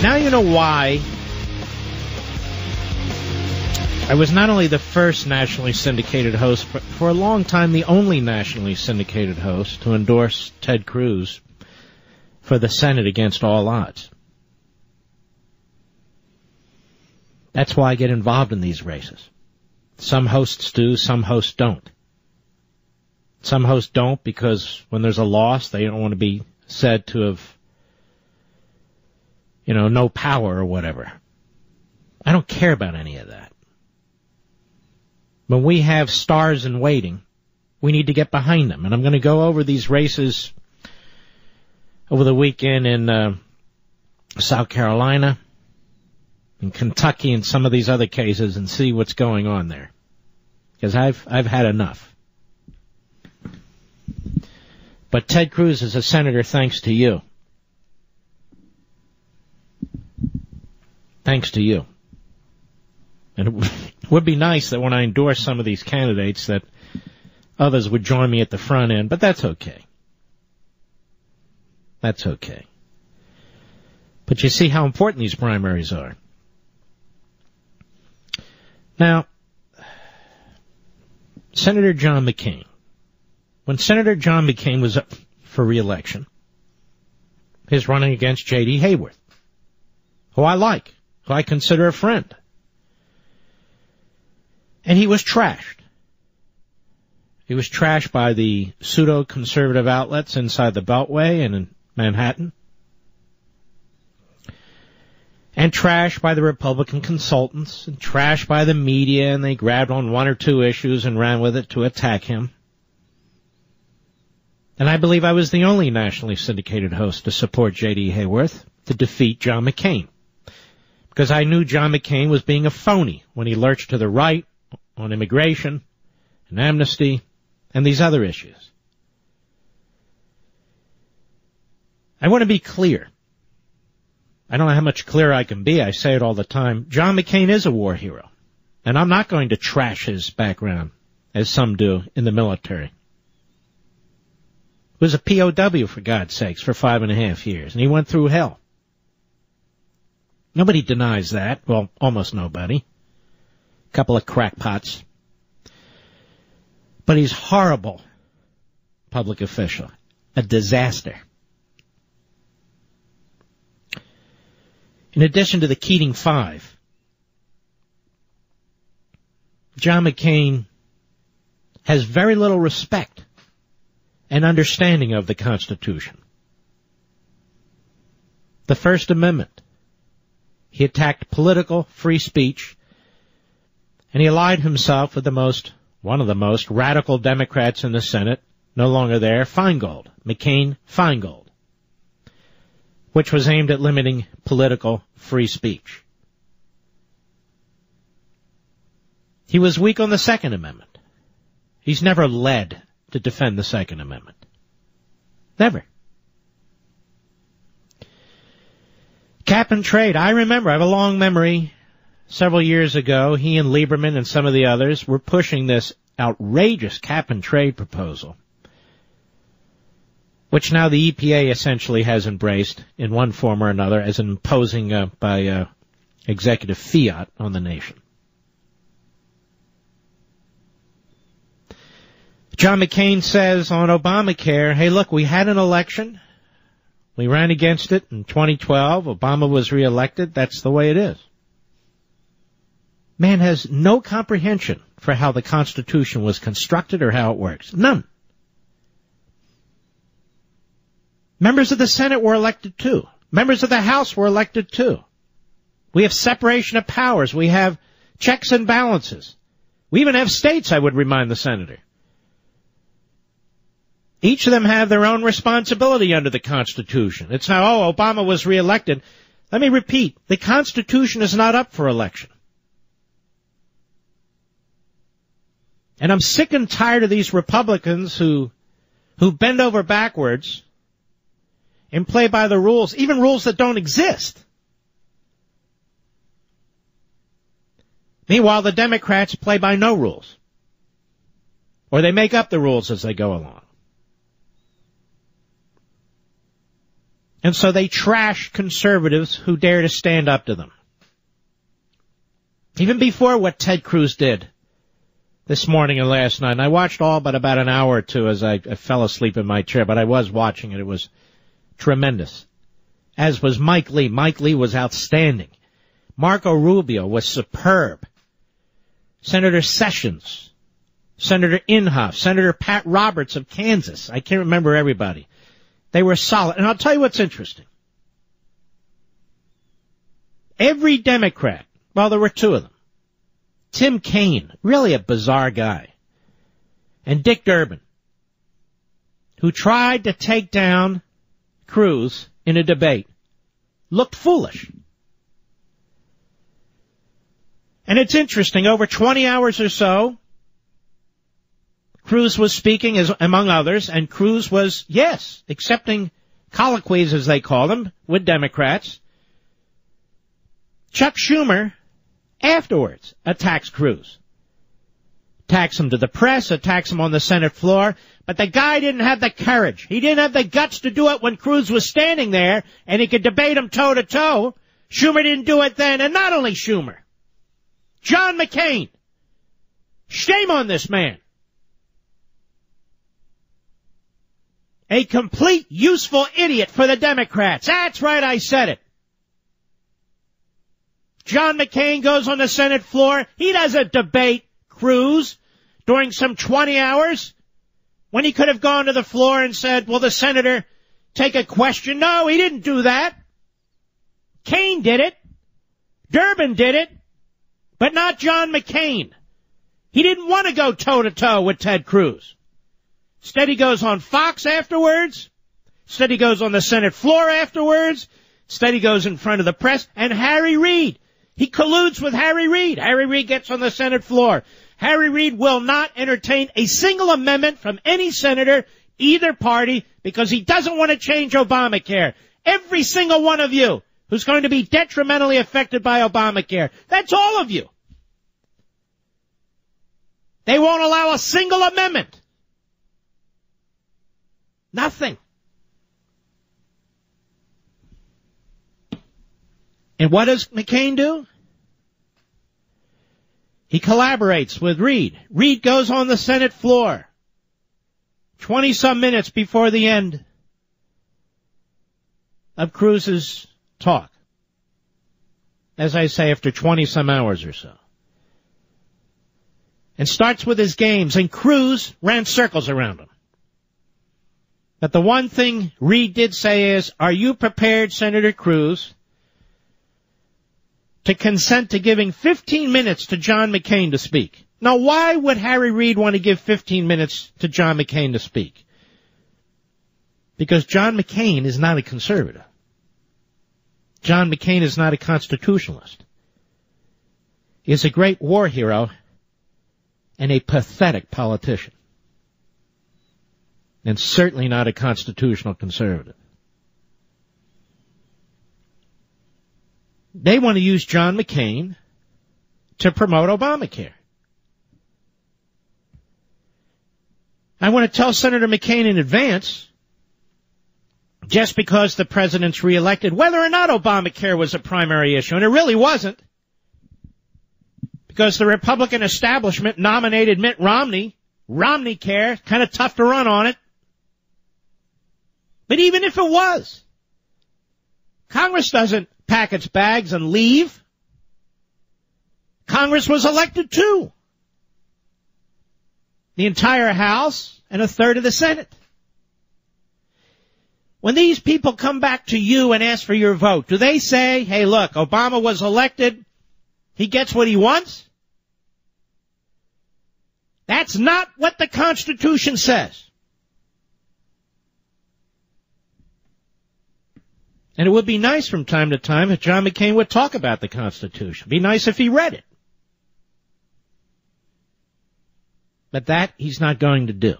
Now you know why I was not only the first nationally syndicated host, but for a long time the only nationally syndicated host to endorse Ted Cruz for the Senate against all odds. That's why I get involved in these races. Some hosts do, some hosts don't. Some hosts don't because when there's a loss, they don't want to be said to have, no power or whatever. I don't care about any of that. When we have stars in waiting, we need to get behind them. And I'm going to go over these races over the weekend in South Carolina, in Kentucky, and some of these other cases and see what's going on there. Because I've had enough. But Ted Cruz is a senator thanks to you. Thanks to you. And it would be nice that when I endorse some of these candidates that others would join me at the front end, but that's okay. That's okay. But you see how important these primaries are. Now, Senator John McCain. When Senator John McCain was up for re-election, he's running against J.D. Hayworth, who I like, who I consider a friend. And he was trashed. He was trashed by the pseudo-conservative outlets inside the Beltway and in Manhattan. And trashed by the Republican consultants, and trashed by the media, and they grabbed on one or two issues and ran with it to attack him. And I believe I was the only nationally syndicated host to support J.D. Hayworth to defeat John McCain. Because I knew John McCain was being a phony when he lurched to the right on immigration and amnesty and these other issues. I want to be clear. I don't know how much clearer I can be. I say it all the time. John McCain is a war hero. And I'm not going to trash his background, as some do in the military. He was a POW, for God's sakes, for 5.5 years, and he went through hell. Nobody denies that. Well, almost nobody. A couple of crackpots. But he's horrible public official. A disaster. In addition to the Keating Five, John McCain has very little respect and understanding of the Constitution. The First Amendment. He attacked political free speech, and he allied himself with one of the most radical Democrats in the Senate, no longer there, Feingold, McCain-Feingold, which was aimed at limiting political free speech. He was weak on the Second Amendment. He's never led to defend the Second Amendment. Never. Cap and trade. I remember, I have a long memory. Several years ago, he and Lieberman and some of the others were pushing this outrageous cap and trade proposal, which now the EPA essentially has embraced in one form or another as imposing by executive fiat on the nation. John McCain says on Obamacare, hey, look, we had an election. We ran against it in 2012. Obama was reelected. That's the way it is. Man has no comprehension for how the Constitution was constructed or how it works. None. Members of the Senate were elected too. Members of the House were elected too. We have separation of powers. We have checks and balances. We even have states, I would remind the senator. Each of them have their own responsibility under the Constitution. It's now, Obama was reelected. Let me repeat, the Constitution is not up for election. And I'm sick and tired of these Republicans who bend over backwards and play by the rules, even rules that don't exist. Meanwhile, the Democrats play by no rules. Or they make up the rules as they go along. And so they trash conservatives who dare to stand up to them. Even before what Ted Cruz did this morning and last night. And I watched all but about an hour or two as I fell asleep in my chair, but I was watching it. It was tremendous. As was Mike Lee. Mike Lee was outstanding. Marco Rubio was superb. Senator Sessions, Senator Inhofe, Senator Pat Roberts of Kansas. I can't remember everybody. They were solid. And I'll tell you what's interesting. Every Democrat, well, there were two of them. Tim Kaine, really a bizarre guy, and Dick Durbin, who tried to take down Cruz in a debate, looked foolish. And it's interesting, over 20 hours or so, Cruz was speaking, among others, and Cruz was, yes, accepting colloquies, as they call them, with Democrats. Chuck Schumer, afterwards, attacks Cruz. Attacks him to the press, attacks him on the Senate floor, but the guy didn't have the courage. He didn't have the guts to do it when Cruz was standing there, and he could debate him toe-to-toe. Schumer didn't do it then, and not only Schumer. John McCain. Shame on this man. A complete useful idiot for the Democrats. That's right, I said it. John McCain goes on the Senate floor. He doesn't debate Cruz during some 20 hours when he could have gone to the floor and said, will the senator take a question? No, he didn't do that. Kaine did it. Durbin did it. But not John McCain. He didn't want to go toe-to-toe with Ted Cruz. Instead, he goes on Fox afterwards. Instead, he goes on the Senate floor afterwards. Instead, he goes in front of the press. And Harry Reid. He colludes with Harry Reid. Harry Reid gets on the Senate floor. Harry Reid will not entertain a single amendment from any senator, either party, because he doesn't want to change Obamacare. Every single one of you who's going to be detrimentally affected by Obamacare. That's all of you. They won't allow a single amendment. Nothing. And what does McCain do? He collaborates with Reid. Reid goes on the Senate floor 20-some minutes before the end of Cruz's talk. As I say, after 20-some hours or so. And starts with his games, and Cruz ran circles around him. But the one thing Reid did say is, are you prepared, Senator Cruz, to consent to giving 15 minutes to John McCain to speak? Now, why would Harry Reid want to give 15 minutes to John McCain to speak? Because John McCain is not a conservative. John McCain is not a constitutionalist. He is a great war hero and a pathetic politician. And certainly not a constitutional conservative. They want to use John McCain to promote Obamacare. I want to tell Senator McCain in advance, just because the president's reelected, whether or not Obamacare was a primary issue, and it really wasn't, because the Republican establishment nominated Mitt Romney. Romneycare, kind of tough to run on it. But even if it was, Congress doesn't pack its bags and leave. Congress was elected too. The entire House and a third of the Senate. When these people come back to you and ask for your vote, do they say, hey, look, Obama was elected, he gets what he wants? That's not what the Constitution says. And it would be nice from time to time if John McCain would talk about the Constitution. It'd be nice if he read it. But that he's not going to do.